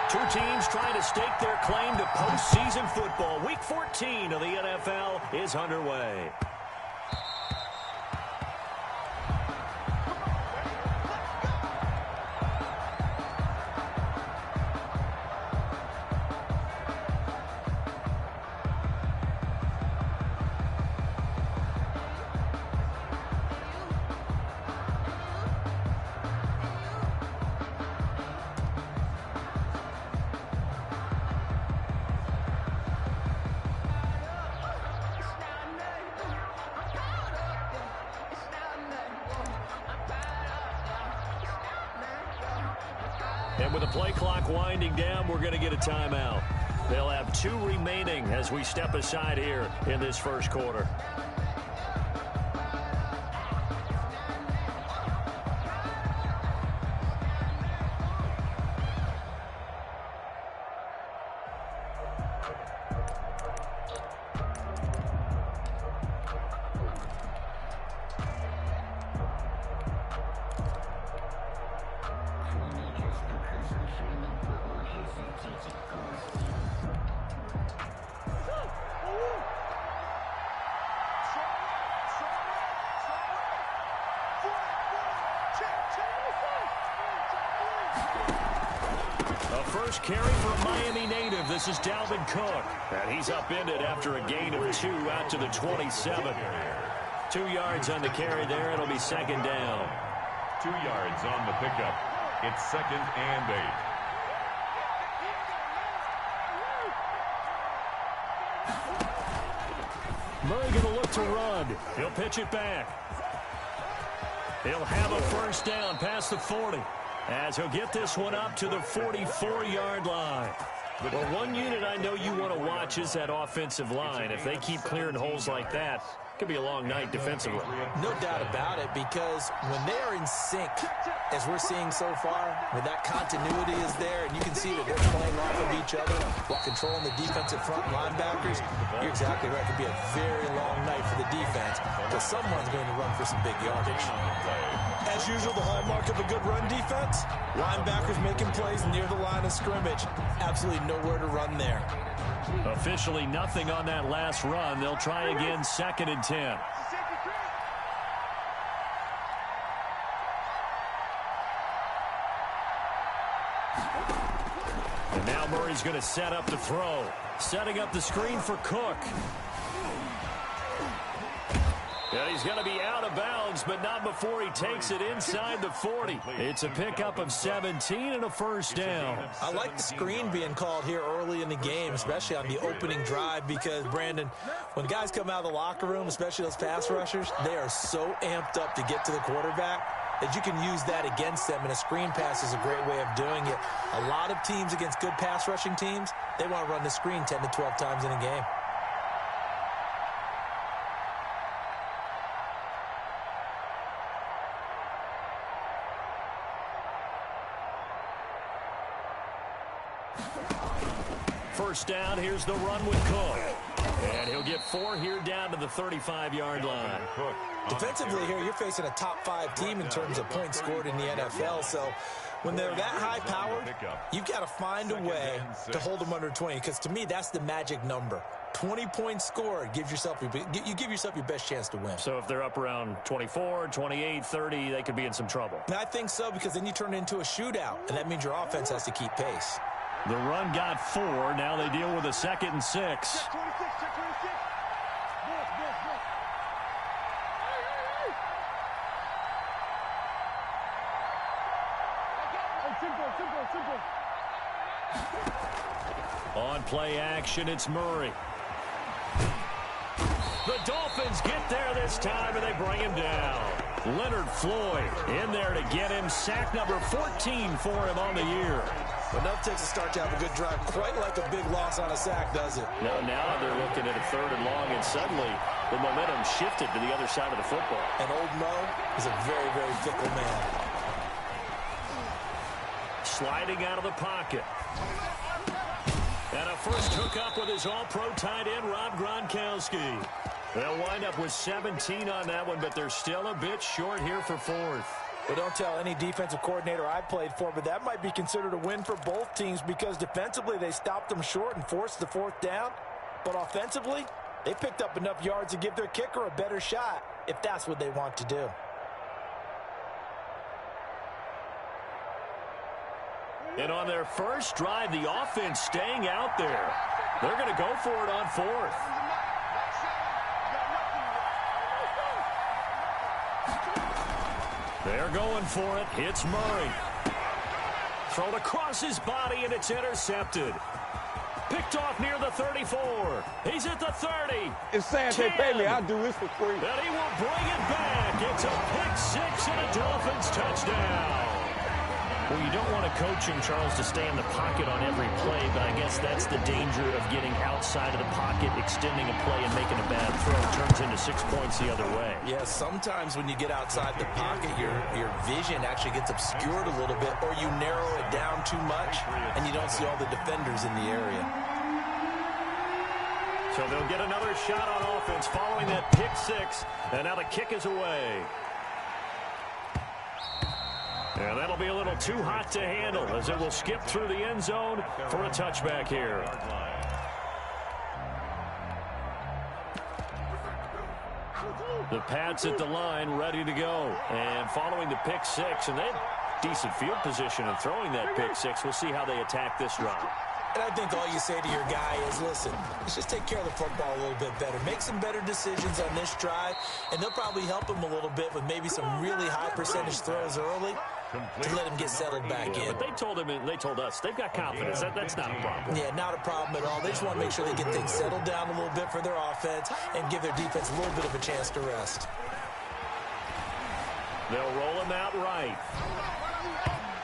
Two teams trying to stake their claim to postseason football. Week 14 of the NFL is underway. And with the play clock winding down, we're going to get a timeout. They'll have 2 remaining as we step aside here in this first quarter. First carry for a Miami native. This is Dalvin Cook. And he's upended after a gain of 2 out to the 27. 2 yards on the carry there. It'll be second down. 2 yards on the pickup. It's 2nd and 8. Murray going to look to run. He'll pitch it back. He'll have a first down past the 40. As he'll get this one up to the 44-yard line. Well, one unit I know you want to watch is that offensive line. If they keep clearing holes like that, it could be a long night defensively. No doubt about it, because when they are in sync, as we're seeing so far, when that continuity is there, and you can see that they're playing off of each other while controlling the defensive front linebackers, you're exactly right. It could be a very long night for the defense, because someone's going to run for some big yardage. As usual, the hallmark of a good run defense, linebackers making plays near the line of scrimmage. Absolutely nowhere to run there. Officially nothing on that last run. They'll try again, 2nd and 10. And now Murray's going to set up the throw. Setting up the screen for Cook. And he's going to be out of bounds, but not before he takes it inside the 40. It's a pickup of 17 and a first down. I like the screen being called here early in the game, especially on the opening drive, because, Brandon, when guys come out of the locker room, especially those pass rushers, they are so amped up to get to the quarterback that you can use that against them, and a screen pass is a great way of doing it. A lot of teams against good pass rushing teams, they want to run the screen 10 to 12 times in a game. First down, here's the run with Cook. And he'll get 4 here down to the 35-yard line. Defensively here, you're facing a top-5 team in terms of points scored in the NFL. So when they're that high-powered, you've got to find a way to hold them under 20. Because to me, that's the magic number. 20 points scored gives yourself you give yourself your best chance to win. So if they're up around 24, 28, 30, they could be in some trouble. And I think so, because then you turn it into a shootout, and that means your offense has to keep pace. The run got 4. Now they deal with a 2nd and 6. On play action, it's Murray. The Dolphins get there this time, and they bring him down. Leonard Floyd in there to get him. Sack number 14 for him on the year. Enough takes a start to have a good drive. Quite like a big loss on a sack, does it? No, now they're looking at a 3rd and long, and suddenly the momentum shifted to the other side of the football. And old Mo is a very, very fickle man. Sliding out of the pocket. And a first hookup with his all-pro tight end, Rob Gronkowski. They'll wind up with 17 on that one, but they're still a bit short here for 4th. Well, don't tell any defensive coordinator I played for, but that might be considered a win for both teams because defensively they stopped them short and forced the 4th down. But offensively, they picked up enough yards to give their kicker a better shot if that's what they want to do. And on their first drive, the offense staying out there. They're going to go for it on 4th. They're going for it. It's Murray. Thrown across his body, and it's intercepted. Picked off near the 34. He's at the 30. It's sad they pay me. I'll do this for free. And he will bring it back. It's a pick-6 and a Dolphins touchdown. Well, you don't want to coach him, Charles, to stay in the pocket on every play, but I guess that's the danger of getting outside of the pocket, extending a play, and making a bad throw. It turns into 6 points the other way. Yeah, sometimes when you get outside the pocket, your vision actually gets obscured a little bit, or you narrow it down too much, and you don't see all the defenders in the area. So they'll get another shot on offense following that pick-6, and now the kick is away. And that'll be a little too hot to handle as it will skip through the end zone for a touchback here. The Pats at the line ready to go. And following the pick-6, and they had decent field position in throwing that pick-6. We'll see how they attack this drive. And I think all you say to your guy is, listen, let's just take care of the football a little bit better. Make some better decisions on this drive, and they'll probably help him a little bit with maybe some really high percentage throws early to let him get settled back in. But they told him, and they told us, they've got confidence. That's not a problem. Yeah, not a problem at all. They just want to make sure they get things settled down a little bit for their offense and give their defense a little bit of a chance to rest. They'll roll him out right.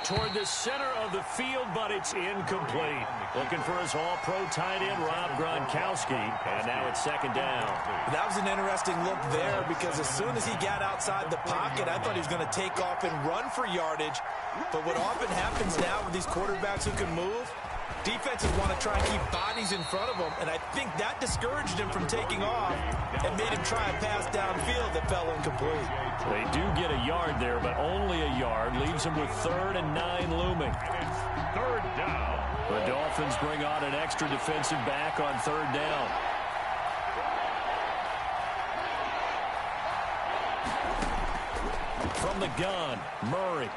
Toward the center of the field, but it's incomplete. Looking for his all-pro tight end, Rob Gronkowski, and now it's 2nd down. That was an interesting look there because as soon as he got outside the pocket, I thought he was going to take off and run for yardage. But what often happens now with these quarterbacks who can move, defenses want to try and keep bodies in front of them, and I think that discouraged him from taking off and made him try a pass downfield that fell incomplete. They do get a yard there, but only a yard. Leaves them with 3rd and 9 looming. 3rd down. The Dolphins bring on an extra defensive back on 3rd down. From the gun, Murray.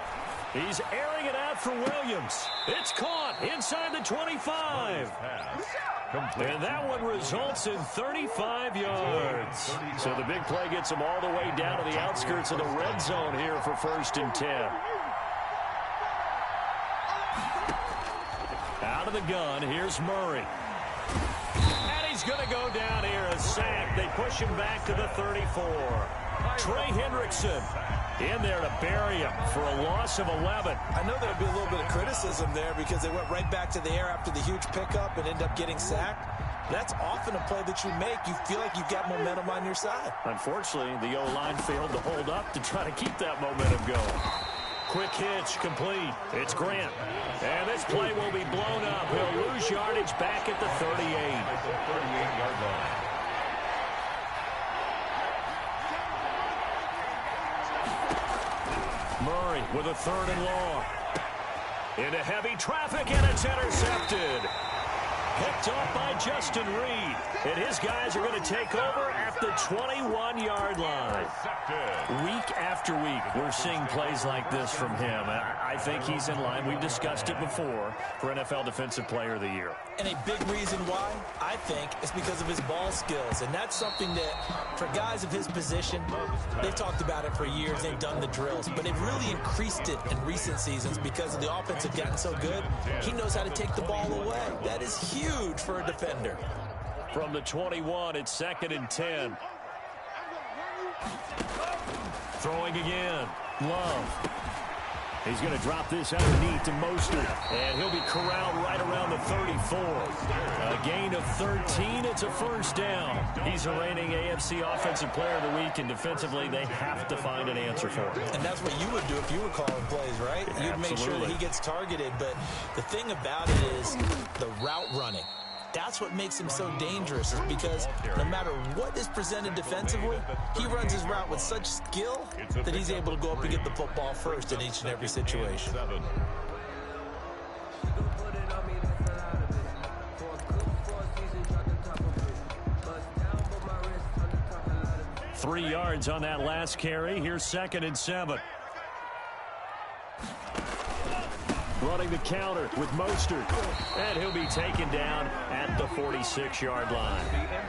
He's airing it out for Williams. It's caught inside the 25. And that one results in 35 yards. So the big play gets them all the way down to the outskirts of the red zone here for 1st and 10. Out of the gun, here's Murray. And he's going to go down here, a sack. They push him back to the 34. Trey Hendrickson in there to bury him for a loss of 11. I know there'll be a little bit of criticism there because they went right back to the air after the huge pickup and end up getting sacked. That's often a play that you make. You feel like you've got momentum on your side. Unfortunately, the O-line failed to hold up to try to keep that momentum going. Quick hitch, complete. It's Grant. And this play will be blown up. He'll lose yardage back at the 38. 38-yard line. Murray with a 3rd and long. Into heavy traffic, and it's intercepted. Picked off by Justin Reed. And his guys are going to take over at the 21-yard line. Week after week, we're seeing plays like this from him. I think he's in line. We've discussed it before for NFL Defensive Player of the Year. And a big reason why, I think, is because of his ball skills. And that's something that, for guys of his position, they've talked about it for years. They've done the drills. But they've really increased it in recent seasons because the offense have gotten so good. He knows how to take the ball away. That is huge for a defender. From the 21, it's 2nd and 10. Throwing again. Love. He's going to drop this underneath to Mostert, and he'll be corralled right around the 34. A gain of 13. It's a 1st down. He's the reigning AFC Offensive Player of the Week, and defensively, they have to find an answer for him. And that's what you would do if you were calling plays, right? You'd make sure that he gets targeted. But the thing about it is the route running. That's what makes him so dangerous, is because no matter what is presented defensively, he runs his route with such skill that he's able to go up and get the football first in each and every situation. 3 yards on that last carry. Here's 2nd and 7. Running the counter with Mostert. And he'll be taken down at the 46-yard line.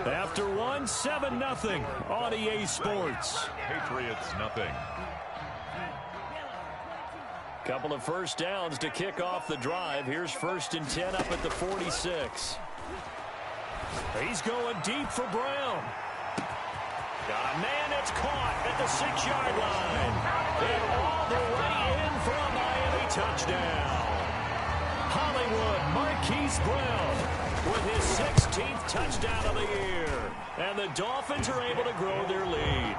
After one, 7-0 on EA Sports. Patriots nothing. Couple of first downs to kick off the drive. Here's 1st and 10 up at the 46. He's going deep for Brown. Got a man that's caught at the 6-yard line. And all the way in for a Miami touchdown. Hollywood Marquise Brown with his 16th touchdown of the year. And the Dolphins are able to grow their lead.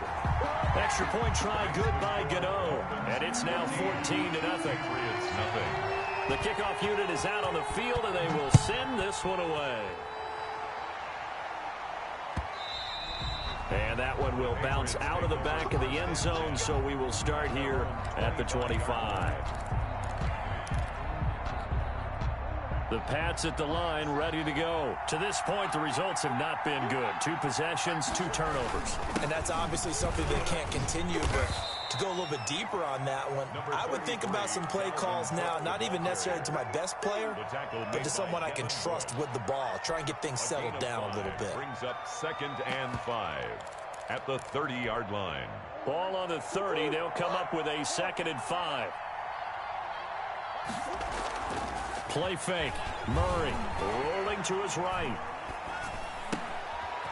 Extra point try good by Gano. And it's now 14-0. Patriots nothing. The kickoff unit is out on the field, and they will send this one away. And that one will bounce out of the back of the end zone, so we will start here at the 25. The Pats at the line, ready to go. To this point, the results have not been good. 2 possessions, 2 turnovers. And that's obviously something that can't continue, but to go a little bit deeper on that one, I would think about some play calls now, not even necessarily to my best player, but to someone I can trust with the ball. Try and get things settled down a little bit. Brings up 2nd and 5 at the 30-yard line. Ball on the 30. They'll come up with a 2nd and 5. Play fake. Murray rolling to his right.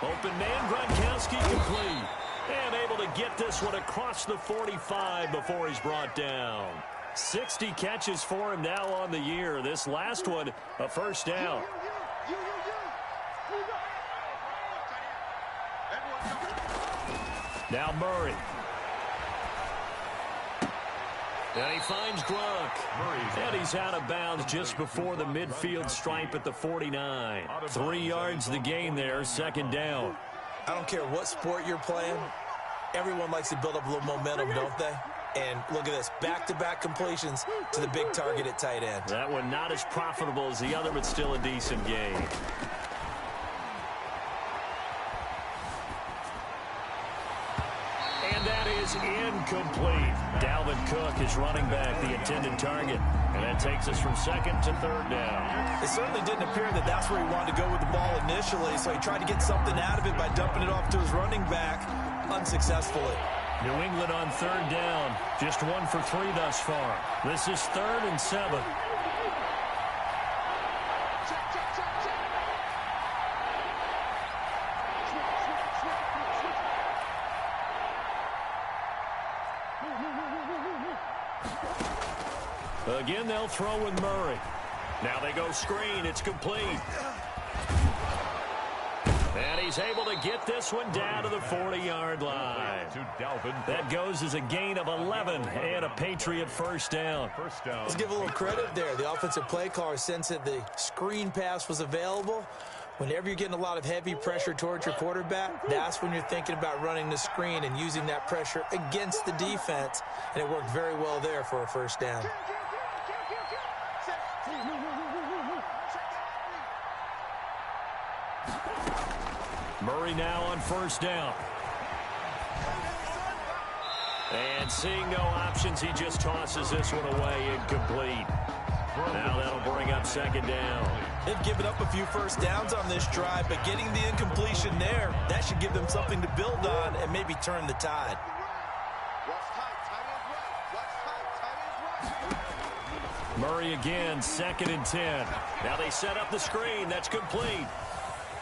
Open man, Gronkowski complete. And able to get this one across the 45 before he's brought down. 60 catches for him now on the year. This last one, a first down. Now Murray. And he finds Gronk. And he's out of bounds just before the midfield stripe at the 49. 3 yards the gain there, 2nd down. I don't care what sport you're playing. Everyone likes to build up a little momentum, don't they? And look at this, back-to-back completions to the big target at tight end. That one not as profitable as the other, but still a decent gain. And that is incomplete. Dalvin Cook is running back, the intended target. And that takes us from 2nd to 3rd down. It certainly didn't appear that that's where he wanted to go with the ball initially, so he tried to get something out of it by dumping it off to his running back unsuccessfully. New England on 3rd down. Just 1 for 3 thus far. This is 3rd and 7. Again, they'll throw with Murray. Now they go screen. It's complete. And he's able to get this one down to the 40-yard line. That goes as a gain of 11 and a Patriot first down. Let's give a little credit there. The offensive play caller sensed that the screen pass was available. Whenever you're getting a lot of heavy pressure towards your quarterback, that's when you're thinking about running the screen and using that pressure against the defense. And it worked very well there for a first down. Murray now on 1st down. And seeing no options, he just tosses this one away, incomplete. Now that'll bring up 2nd down. They've given up a few first downs on this drive, but getting the incompletion there, that should give them something to build on and maybe turn the tide. Murray again, 2nd and 10. Now they set up the screen. That's complete.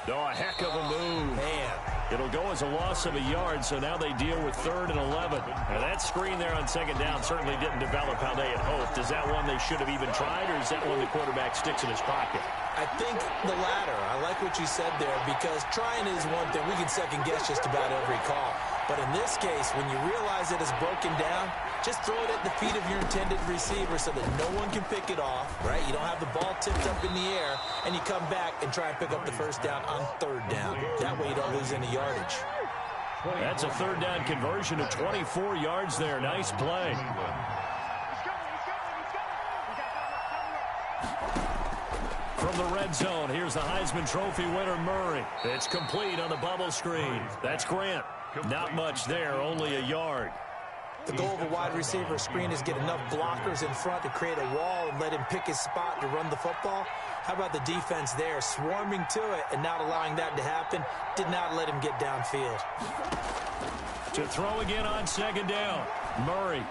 Oh, a heck of a move. Man. It'll go as a loss of a yard, so now they deal with 3rd and 11. Now that screen there on 2nd down certainly didn't develop how they had hoped. Is that one they should have even tried, or is that one the quarterback sticks in his pocket? I think the latter. I like what you said there, because trying is one thing. We can second-guess just about every call. But in this case, when you realize that it's broken down, just throw it at the feet of your intended receiver so that no one can pick it off, right? You don't have the ball tipped up in the air, and you come back and try and pick up the first down on third down. That way you don't lose any yardage. That's a third down conversion of 24 yards there. Nice play. From the red zone, here's the Heisman Trophy winner, Murray. It's complete on the bubble screen. That's Grant. Not much there, only a yard. The goal of a wide receiver screen is get enough blockers in front to create a wall and let him pick his spot to run the football. How about the defense there, swarming to it and not allowing that to happen? Did not let him get downfield. To throw again on second down. Murray.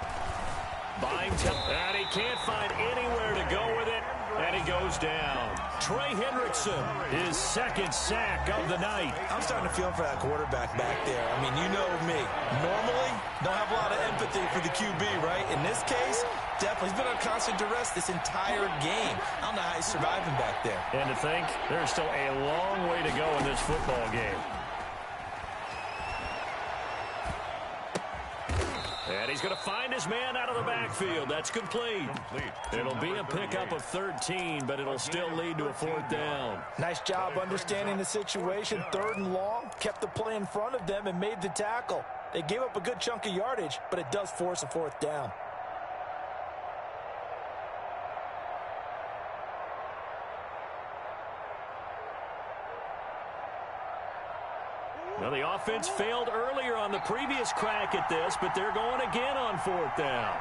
Buying time, and he can't find anywhere to go with it, and he goes down. Trey Hendrickson, his second sack of the night. I'm starting to feel for that quarterback back there. I mean, you know me. Normally, don't have a lot of empathy for the QB, right? In this case, definitely. He's been on constant duress this entire game. I don't know how he's surviving back there. And to think, there's still a long way to go in this football game. And he's going to find his man out of the backfield. That's complete. It'll be a pickup of 13, but it'll still lead to a fourth down. Nice job understanding the situation. Third and long, kept the play in front of them and made the tackle. They gave up a good chunk of yardage, but it does force a fourth down. Now, the offense failed earlier on the previous crack at this, but they're going again on fourth down.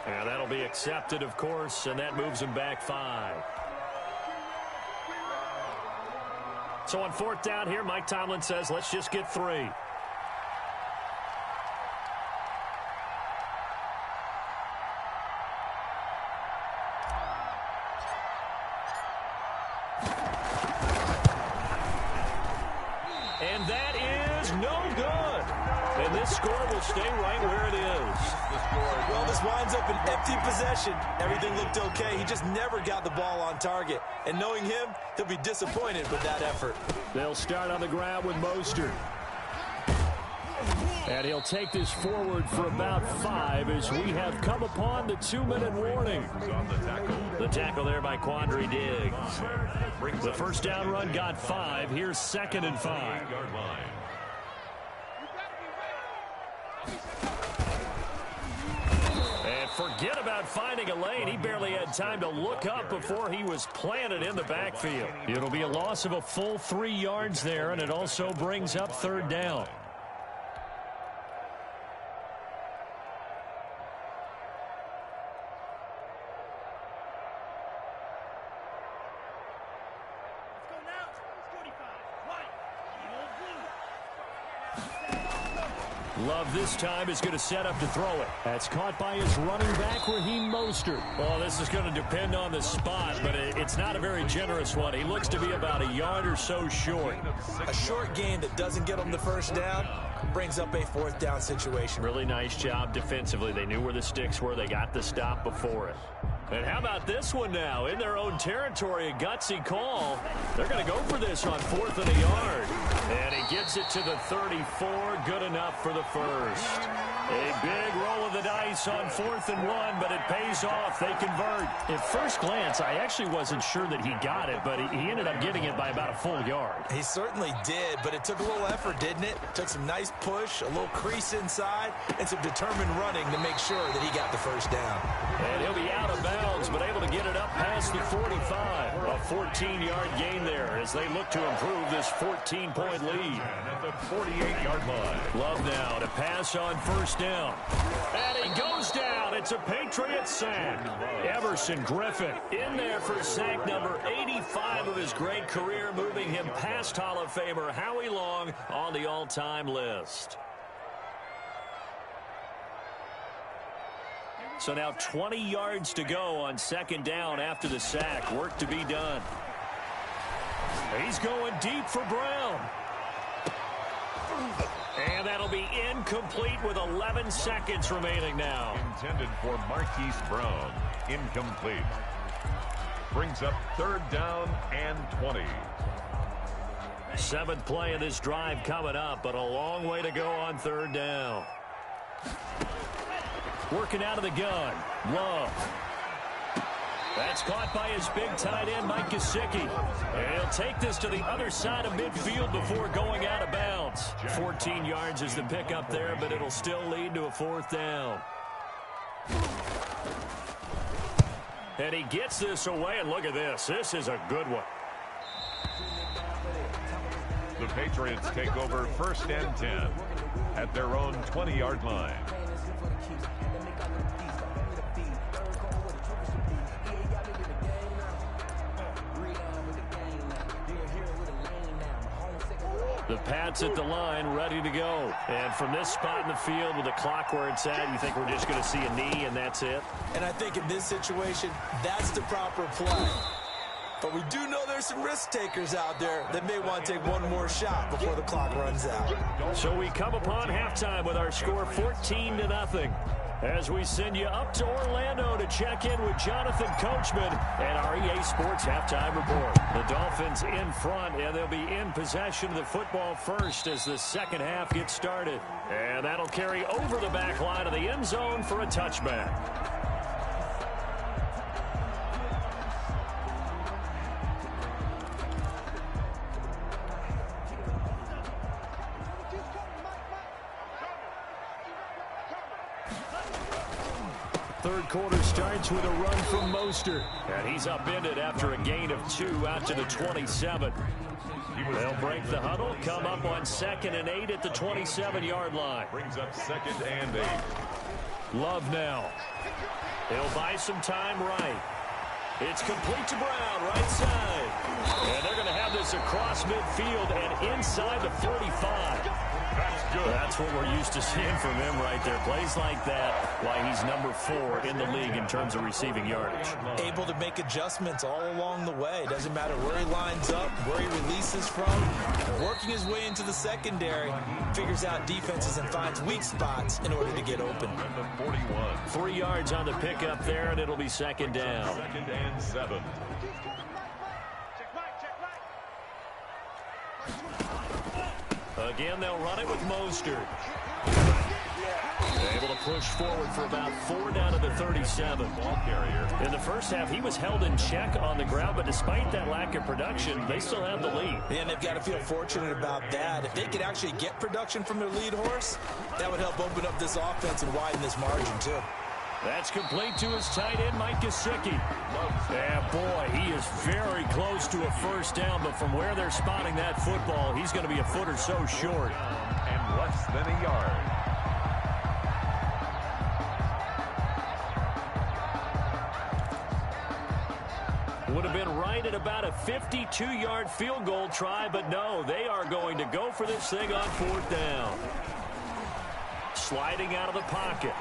And that'll be accepted, of course, and that moves him back 5. So on fourth down here, Mike Tomlin says, let's just get 3. And that is no good. And this score will stay right where it is. Well, this winds up an empty possession. Everything looked okay. He just never got the ball on target. And knowing him, he'll be disappointed with that effort. They'll start on the ground with Mostert. And he'll take this forward for about 5 as we have come upon the 2-minute warning. The tackle there by Quandre Diggs. The first down run got 5. Here's 2nd and 5. And forget about finding a lane. He barely had time to look up before he was planted in the backfield. It'll be a loss of a full 3 yards there, and it also brings up third down. Love this time is going to set up to throw it. That's caught by his running back, Raheem Mostert. Well, this is going to depend on the spot, but it's not a very generous one. He looks to be about a yard or so short. A short gain that doesn't get him the first down brings up a fourth down situation. Really nice job defensively. They knew where the sticks were. They got the stop before it. And how about this one now? In their own territory, a gutsy call. They're going to go for this on 4th and a yard. And he gets it to the 34. Good enough for the first. A big roll of the dice on 4th and 1, but it pays off. They convert. At first glance, I actually wasn't sure that he got it, but he ended up getting it by about a full yard. He certainly did, but it took a little effort, didn't it? Took some nice push, a little crease inside, and some determined running to make sure that he got the first down. And he'll be out of bounds, but able to get it up past the 45. A 14-yard gain there as they look to improve this 14-point lead. At the 48-yard line. Love now to pass on first down. And he goes down. It's a Patriot sack. Everson Griffin in there for sack number 85 of his great career, moving him past Hall of Famer Howie Long on the all-time list. So now 20 yards to go on second down after the sack. Work to be done. He's going deep for Brown. And that'll be incomplete with 11 seconds remaining now. Intended for Marquise Brown. Incomplete. Brings up third down and 20. Seventh play of this drive coming up, but a long way to go on third down. Working out of the gun. Love. That's caught by his big tight end, Mike Gesicki. And he'll take this to the other side of midfield before going out of bounds. 14 yards is the pickup there, but it'll still lead to a fourth down. And he gets this away, and look at this. This is a good one. The Patriots take over first and 10 at their own 20-yard line. The Pats at the line, ready to go. And from this spot in the field with the clock where it's at, you think we're just going to see a knee and that's it? And I think in this situation, that's the proper play. But we do know there's some risk takers out there that may want to take one more shot before the clock runs out. So we come upon halftime with our score 14-0. As we send you up to Orlando to check in with Jonathan Coachman and our EA Sports Halftime Report. The Dolphins in front, and they'll be in possession of the football first as the second half gets started. And that'll carry over the back line of the end zone for a touchback. Third quarter starts with a run from Mostert. And he's upended after a gain of 2 out to the 27. They'll break the huddle, come up on 2nd and 8 at the 27-yard line. Brings up 2nd and 8. Love now. He'll buy some time right. It's complete to Brown, right side. And they're going to have this across midfield and inside the 45. That's good. That's what we're used to seeing from him right there. Plays like that, why he's number 4 in the league in terms of receiving yardage. Able to make adjustments all along the way. Doesn't matter where he lines up, where he releases from. Working his way into the secondary, figures out defenses and finds weak spots in order to get open. Number 41. 3 yards on the pickup there, and it'll be second down. 2nd and 7. Again, they'll run it with Mostert. Able to push forward for about 4 down to the 37. Ball carrier. In the first half, he was held in check on the ground, but despite that lack of production, they still have the lead. And they've got to feel fortunate about that. If they could actually get production from their lead horse, that would help open up this offense and widen this margin, too. That's complete to his tight end, Mike Gesicki. Yeah, boy, he is very close to a first down, but from where they're spotting that football, he's going to be a foot or so short. And less than a yard. Would have been right at about a 52-yard field goal try, but no, they are going to go for this thing on 4th down. Sliding out of the pocket.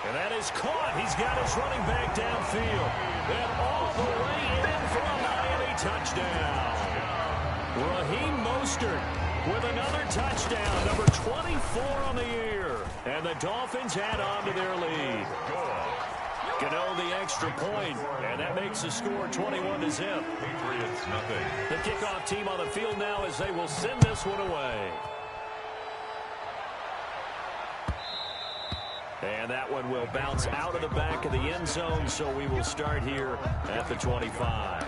And that is caught. He's got his running back downfield. And all the way in for a Miami touchdown. Raheem Mostert with another touchdown, number 24 on the year. And the Dolphins add on to their lead. Gano the extra point, and that makes the score 21-0. Patriots nothing. The kickoff team on the field now as they will send this one away. And that one will bounce out of the back of the end zone, so we will start here at the 25.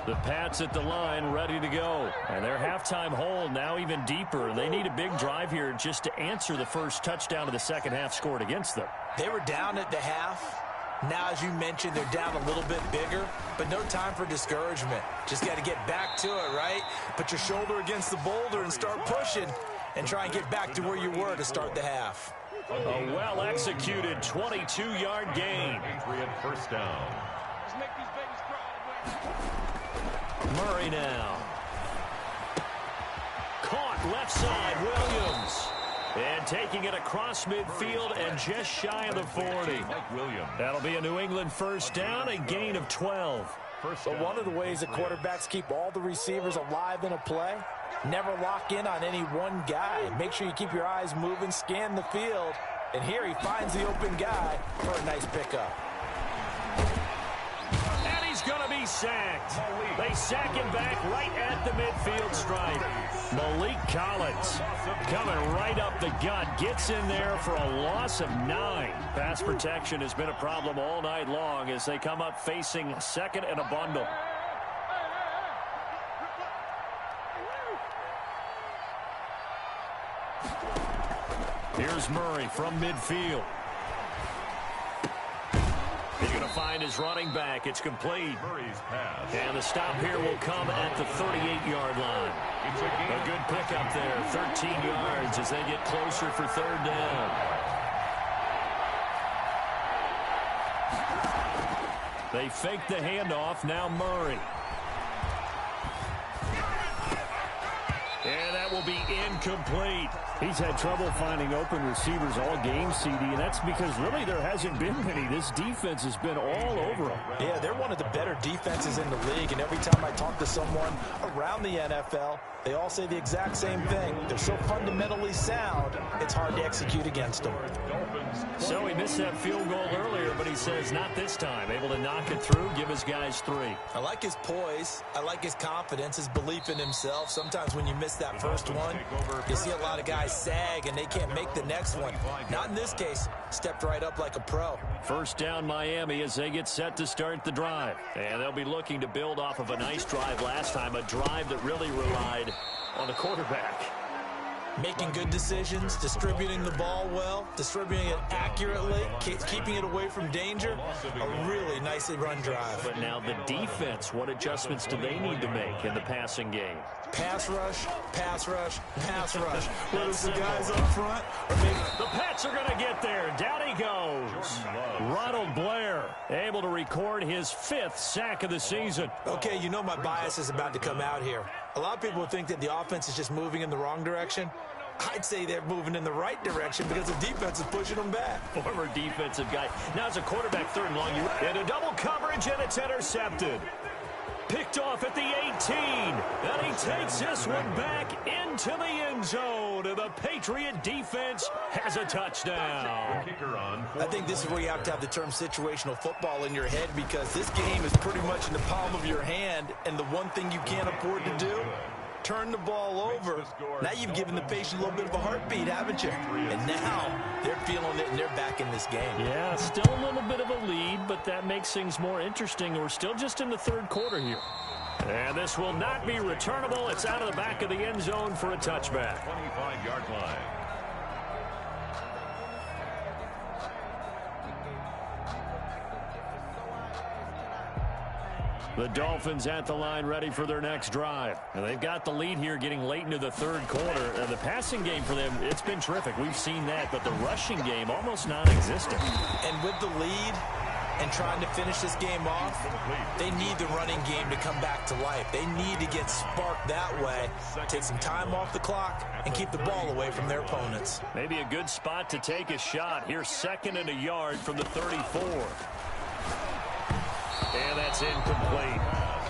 The Pats at the line ready to go. And their halftime hole now even deeper. They need a big drive here just to answer the first touchdown of the second half scored against them. They were down at the half. Now, as you mentioned, they're down a little bit bigger, but no time for discouragement. Just got to get back to it, right? Put your shoulder against the boulder and start pushing and try and get back to where you were to start the half. A well-executed 22-yard gain. Patriot first down. Murray now. Caught left side, Williams. And taking it across midfield and just shy of the 40. That'll be a New England first down, a gain of 12. But one of the ways that quarterbacks keep all the receivers alive in a play, never lock in on any one guy. Make sure you keep your eyes moving, scan the field. And here he finds the open guy for a nice pickup. And he's going to be sacked. They sack him back right at the midfield stripe. Malik Collins coming right up the gut. Gets in there for a loss of 9. Pass protection has been a problem all night long as they come up facing second and a bundle. Here's Murray from midfield. He's going to find his running back. It's complete. And the stop here will come at the 38-yard line. A good pickup there, 13 yards as they get closer for third down. They fake the handoff, now Murray. And that will be incomplete. He's had trouble finding open receivers all game, CD, and that's because really there hasn't been many. This defense has been all over him. Yeah, they're one of the better defenses in the league, and every time I talk to someone around the NFL, they all say the exact same thing. They're so fundamentally sound, it's hard to execute against them. So he missed that field goal earlier, but he says not this time. Able to knock it through, give his guys 3. I like his poise. I like his confidence, his belief in himself. Sometimes when you miss that first one, you see a lot of guys sag and they can't make the next one. Not in this case. Stepped right up like a pro. First down Miami as they get set to start the drive. And they'll be looking to build off of a nice drive last time, a drive that really relied on the quarterback. Making good decisions, distributing the ball well, distributing it accurately, keeping it away from danger. A really nicely run drive. But now the defense, what adjustments do they need to make in the passing game? Pass rush, pass rush, pass rush. Whether it's the guys up front or maybe... The Pats are going to get there. Down he goes. Ronald Blair able to record his 5th sack of the season. Okay, you know my bias is about to come out here. A lot of people think that the offense is just moving in the wrong direction. I'd say they're moving in the right direction because the defense is pushing them back. Former defensive guy. Now it's a quarterback 3rd and long. Into double coverage, and it's intercepted. Picked off at the 18. And he takes this one back into the end zone. And the Patriot defense has a touchdown. I think this is where you have to have the term situational football in your head, because this game is pretty much in the palm of your hand, and the one thing you can't afford to do, turn the ball over. Now you've given the patient a little bit of a heartbeat, haven't you? And now they're feeling it, and they're back in this game. Yeah, still a little bit of a lead, but that makes things more interesting. We're still just in the 3rd quarter here. And this will not be returnable. It's out of the back of the end zone for a touchback. 25-yard line. The Dolphins at the line ready for their next drive. And they've got the lead here getting late into the 3rd quarter. The passing game for them, it's been terrific. We've seen that, but the rushing game almost non-existent. And with the lead and trying to finish this game off, they need the running game to come back to life. They need to get sparked that way, take some time off the clock, and keep the ball away from their opponents. Maybe a good spot to take a shot. Here's 2nd and a yard from the 34. And that's incomplete.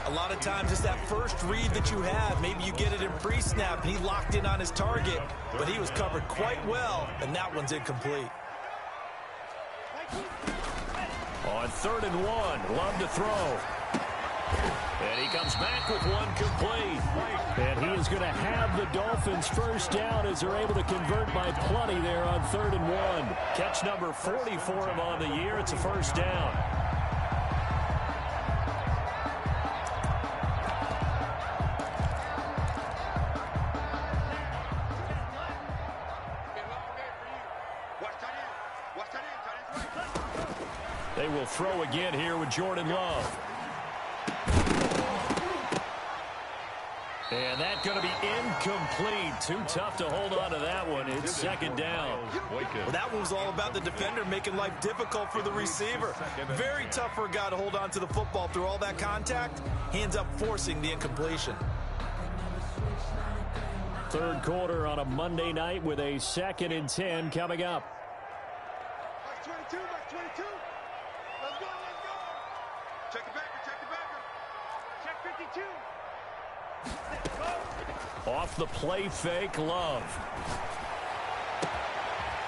A lot of times it's that first read that you have. Maybe you get it in pre-snap, and he locked in on his target, but he was covered quite well, and that one's incomplete. On 3rd and 1, Love to throw. And he comes back with one complete. And he is going to have the Dolphins first down as they're able to convert by plenty there on 3rd and 1. Catch number 40 for him on the year. It's a first down. They will throw again here with Jordan Love. And that's going to be incomplete. Too tough to hold on to that one. It's 2nd down. Well, that one was all about the defender making life difficult for the receiver. Very tough for a guy to hold on to the football through all that contact. He ends up forcing the incompletion. Third quarter on a Monday night with a 2nd and 10 coming up. Mark 22, Mark 22. Let's go. Check the backer. Check 52. Off the play fake, Love.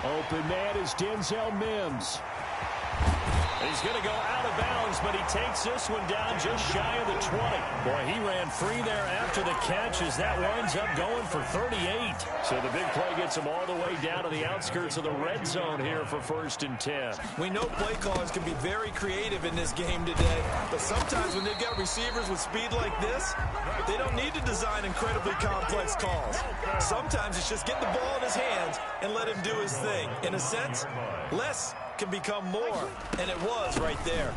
Open man is Denzel Mims. He's going to go out of bounds, but he takes this one down just shy of the 20. Boy, he ran free there after the catch as that winds up going for 38. So the big play gets him all the way down to the outskirts of the red zone here for 1st and 10. We know play callers can be very creative in this game today, but sometimes when they've got receivers with speed like this, they don't need to design incredibly complex calls. Sometimes it's just get the ball in his hands and let him do his thing. In a sense, less can become more, and it was right there.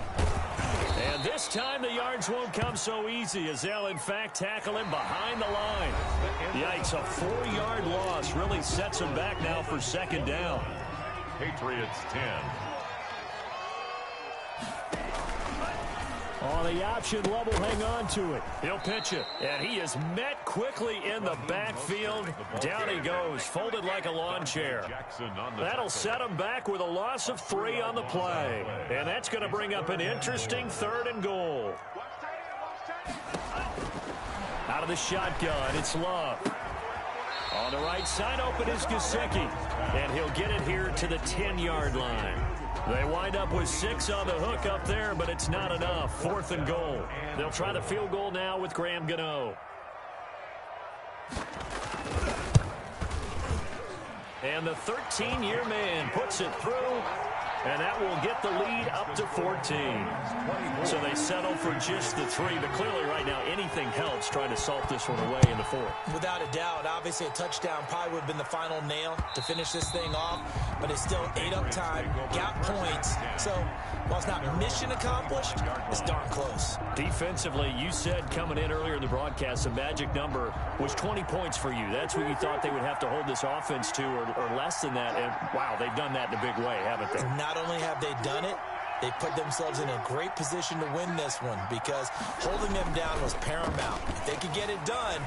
And this time the yards won't come so easy as they'll in fact tackle him behind the line. Yikes, a 4-yard loss really sets him back now for 2nd down. Patriots 10. On the option, Love will hang on to it. He'll pitch it, and he is met quickly in the backfield. Down he goes, folded like a lawn chair. That'll set him back with a loss of 3 on the play. And that's going to bring up an interesting 3rd and goal. Out of the shotgun, it's Love. On the right side, open is Gesicki. And he'll get it here to the 10-yard line. They wind up with 6 on the hook up there, but it's not enough. 4th and goal. They'll try the field goal now with Graham Gano. And the 13-year man puts it through, and that will get the lead up to 14. So they settle for just the 3, but clearly right now anything helps trying to salt this one away in the 4th. Without a doubt, obviously a touchdown probably would have been the final nail to finish this thing off, but it's still 8 up time, got points. So while it's not mission accomplished, it's darn close. Defensively, you said coming in earlier in the broadcast, the magic number was 20 points for you. That's what you thought they would have to hold this offense to, or less than that. And wow, they've done that in a big way, haven't they? Not only have they done it, they put themselves in a great position to win this one because holding them down was paramount. If they could get it done,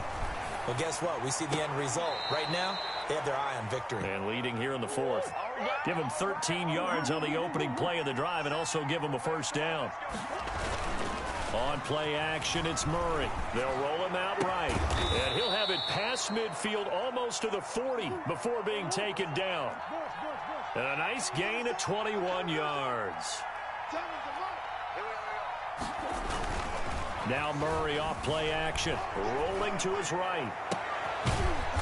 well, guess what? We see the end result. Right now, they have their eye on victory. And leading here in the 4th. Give them 13 yards on the opening play of the drive and also give them a 1st down. On play action, it's Murray. They'll roll him out right. And he'll have it past midfield almost to the 40 before being taken down. And a nice gain of 21 yards. Now Murray off play action. Rolling to his right.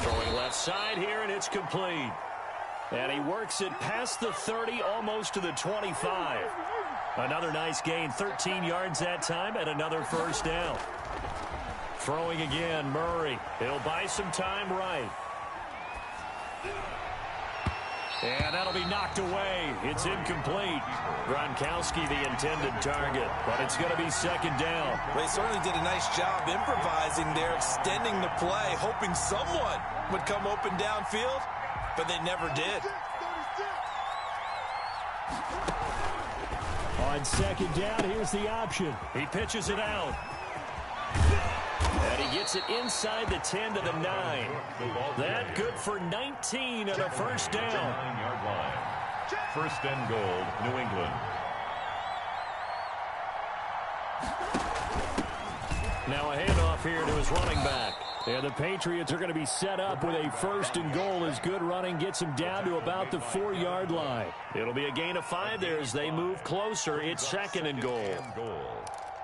Throwing left side here, and it's complete. And he works it past the 30, almost to the 25. Another nice gain, 13 yards that time, and another 1st down. Throwing again, Murray. He'll buy some time right. And that'll be knocked away. It's incomplete. Gronkowski the intended target, but it's going to be 2nd down. They certainly did a nice job improvising there, extending the play, hoping someone would come open downfield, but they never did. On 2nd down, here's the option. He pitches it out. And he gets it inside the 10 to the 9. That good for 19 and a 1st down. 9-yard line. 1st and goal, New England. Now a handoff here to his running back. And the Patriots are going to be set up with a 1st and goal as good running gets them down to about the 4-yard line. It'll be a gain of 5 there as they move closer. It's 2nd and goal.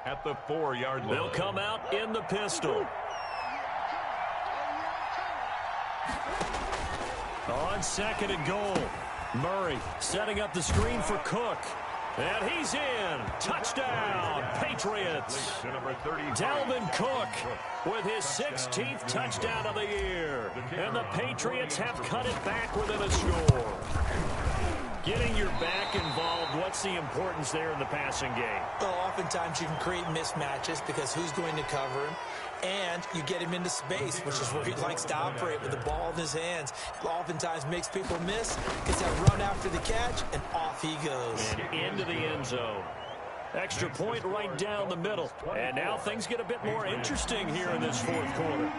At the 4-yard line. They'll come out in the pistol. On 2nd and goal. Murray setting up the screen for Cook. And he's in. Touchdown, Patriots. Dalvin Cook with his 16th touchdown of the year. And the Patriots have cut it back within a score. Getting your back involved, what's the importance there in the passing game? Well, oftentimes you can create mismatches because who's going to cover him? And you get him into space, which is where he likes to operate with the ball in his hands. It oftentimes makes people miss, gets that run after the catch, and off he goes. And into the end zone. Extra point right down the middle. And now things get a bit more interesting here in this 4th quarter.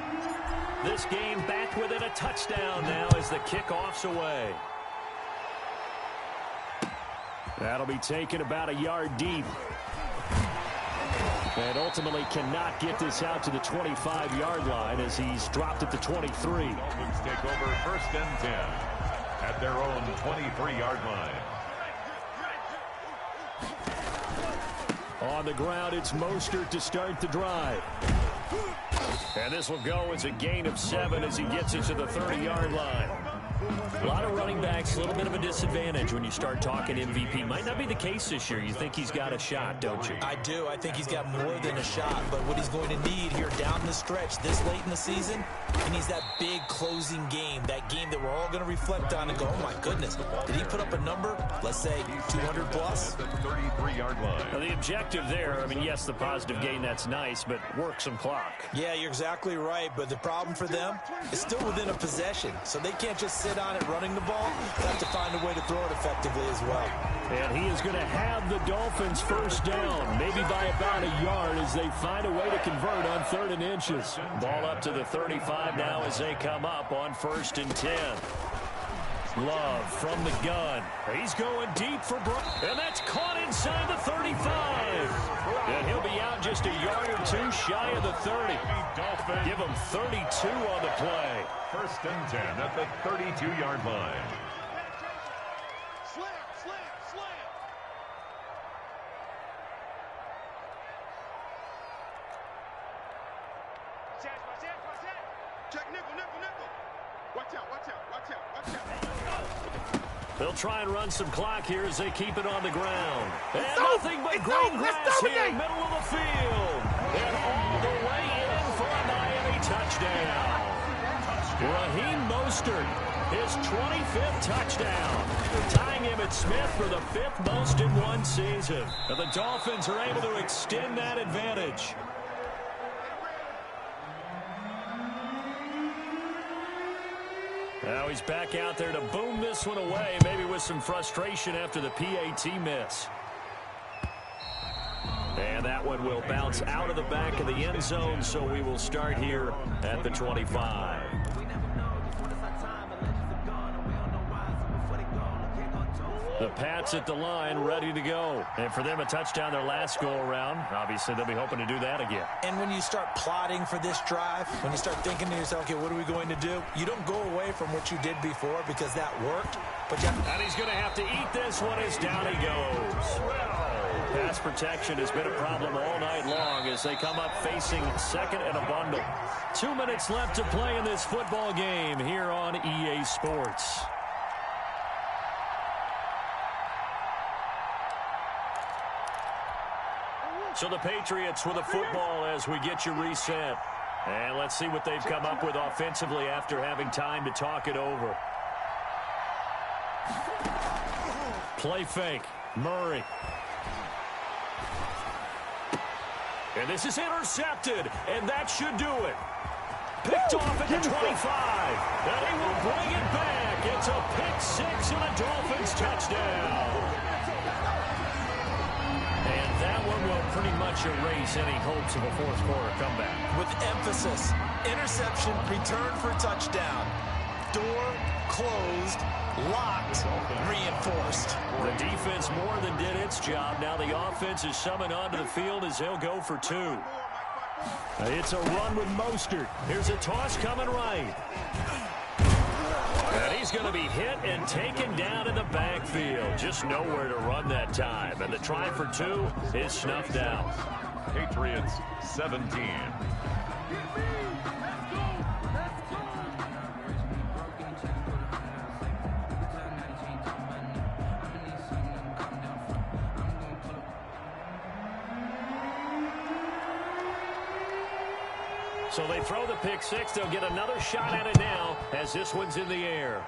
This game back within a touchdown now as the kickoff's away. That'll be taken about a yard deep. And ultimately cannot get this out to the 25-yard line as he's dropped at the 23. Dolphins take over 1st and 10 at their own 23-yard line. On the ground, it's Mostert to start the drive. And this will go as a gain of 7 as he gets it to the 30-yard line. A lot of running backs, a little bit of a disadvantage when you start talking MVP. Might not be the case this year. You think he's got a shot, don't you? I do. I think he's got more than a shot. But what he's going to need here down the stretch this late in the season, he needs that big closing game, that game that we're all going to reflect on and go, oh, my goodness, did he put up a number, let's say 200 plus? The 33-yard line. Now, the objective there, I mean, yes, the positive gain, that's nice, but work some clock. Yeah, you're exactly right. But the problem for them is still within a possession. So they can't just sit on it running the ball. They have to find a way to throw it effectively as well. And he is going to have the Dolphins first down, maybe by about a yard as they find a way to convert on 3rd and inches. Ball up to the 35 now as they come up on 1st and 10. Love from the gun. He's going deep for Brock. And that's caught inside the 35. And he'll be out just a yard or two shy of the 30. Give him 32 on the play. 1st and 10 at the 32-yard line. Slam, slam, slam. Check nickel, nickel, nickel. Watch out, watch out, watch out, watch out. They'll try and run some clock here as they keep it on the ground. And nothing but green grass here, middle of the field. And all the way in for a Miami touchdown. Raheem Mostert, his 25th touchdown, tying him at Smith for the 5th most in one season. And the Dolphins are able to extend that advantage. Now he's back out there to boom this one away, maybe with some frustration after the PAT miss. And that one will bounce out of the back of the end zone, so we will start here at the 25. The Pats at the line, ready to go. And for them, a touchdown their last go-around. Obviously, they'll be hoping to do that again. And when you start plotting for this drive, when you start thinking to yourself, okay, what are we going to do? You don't go away from what you did before because that worked. But and he's going to have to eat this one as down he goes. Pass protection has been a problem all night long as they come up facing 2nd and a bundle. 2 minutes left to play in this football game here on EA Sports. So the Patriots with a football as we get you reset. And let's see what they've come up with offensively after having time to talk it over. Play fake. Murray. And this is intercepted, and that should do it. Picked off at the 25. And he will bring it back. It's a pick 6 and a Dolphins touchdown. And that one will pretty much erase any hopes of a fourth-quarter comeback. With emphasis, interception, return for touchdown. Door closed, locked, reinforced. The defense more than did its job. Now the offense is summoned onto the field as they'll go for 2. It's a run with Mostert. Here's a toss coming right. And he's going to be hit and taken down in the backfield. Just nowhere to run that time. And the try for 2 is snuffed out. Patriots 17. So they throw the pick 6. They'll get another shot at it now as this one's in the air.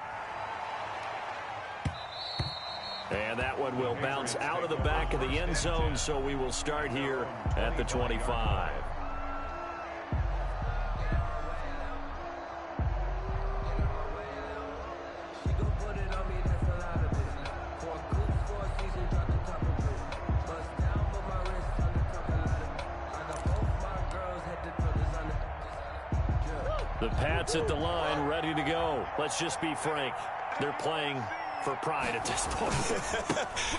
And that one will bounce out of the back of the end zone, so we will start here at the 25. The Pats at the line, ready to go. Let's just be frank. They're playing for pride at this point.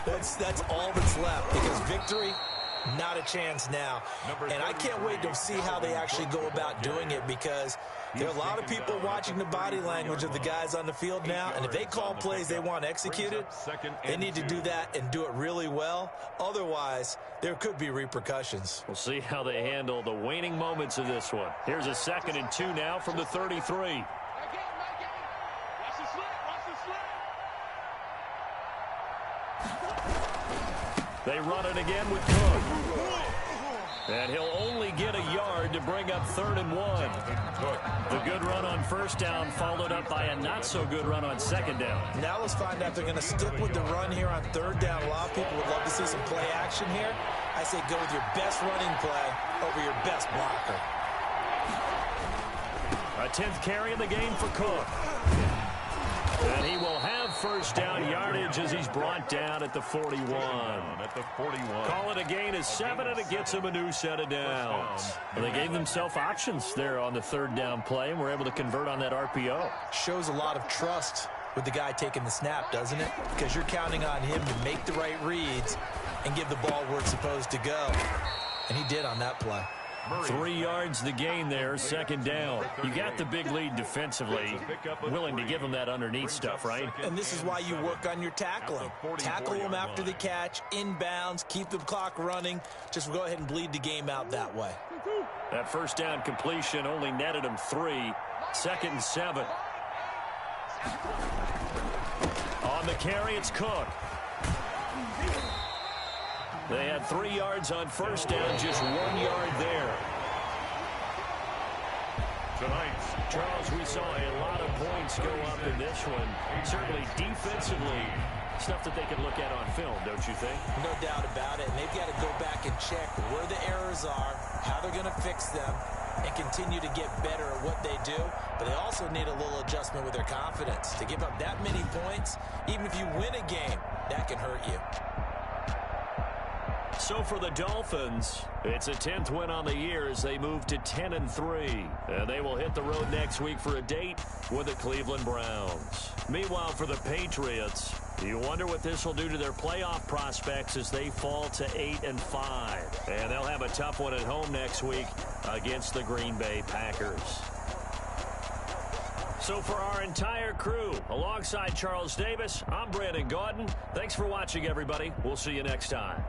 That's all that's left, because victory, not a chance now. And I can't wait to see how they actually go about doing it, because there are a lot of people watching the body language of the guys on the field now, and if they call plays they want executed, they need to do that and do it really well. Otherwise, there could be repercussions. We'll see how they handle the waning moments of this one. Here's a 2nd and 2 now from the 33. They run it again with Cook. And he'll only get a yard to bring up 3rd and 1. The good run on 1st down followed up by a not-so-good run on 2nd down. Now let's find out if they're going to stick with the run here on 3rd down. A lot of people would love to see some play action here. I say go with your best running play over your best blocker. A 10th carry in the game for Cook. And he will have 1st down yardage as he's brought down at the 41. Call it a gain of 7, and it gets him a new set of downs. Well, they gave themselves options there on the 3rd down play, and were able to convert on that RPO. Shows a lot of trust with the guy taking the snap, doesn't it? Because you're counting on him to make the right reads and give the ball where it's supposed to go. And he did on that play. 3 yards the gain there, 2nd down. You got the big lead defensively, willing to give them that underneath stuff, right? And this is why you work on your tackling. Tackle them after the catch, inbounds, keep the clock running. Just go ahead and bleed the game out that way. That 1st down completion only netted him 3. 2nd and 7. On the carry, it's Cook. They had 3 yards on 1st down, just 1 yard there. Tonight, Charles, we saw a lot of points go up in this one. Certainly defensively, stuff that they can look at on film, don't you think? No doubt about it. And they've got to go back and check where the errors are, how they're going to fix them, and continue to get better at what they do. But they also need a little adjustment with their confidence. To give up that many points, even if you win a game, that can hurt you. So for the Dolphins, it's a 10th win on the year as they move to 10-3. And they will hit the road next week for a date with the Cleveland Browns. Meanwhile, for the Patriots, you wonder what this will do to their playoff prospects as they fall to 8-5. And they'll have a tough one at home next week against the Green Bay Packers. So for our entire crew, alongside Charles Davis, I'm Brandon Gaudin. Thanks for watching, everybody. We'll see you next time.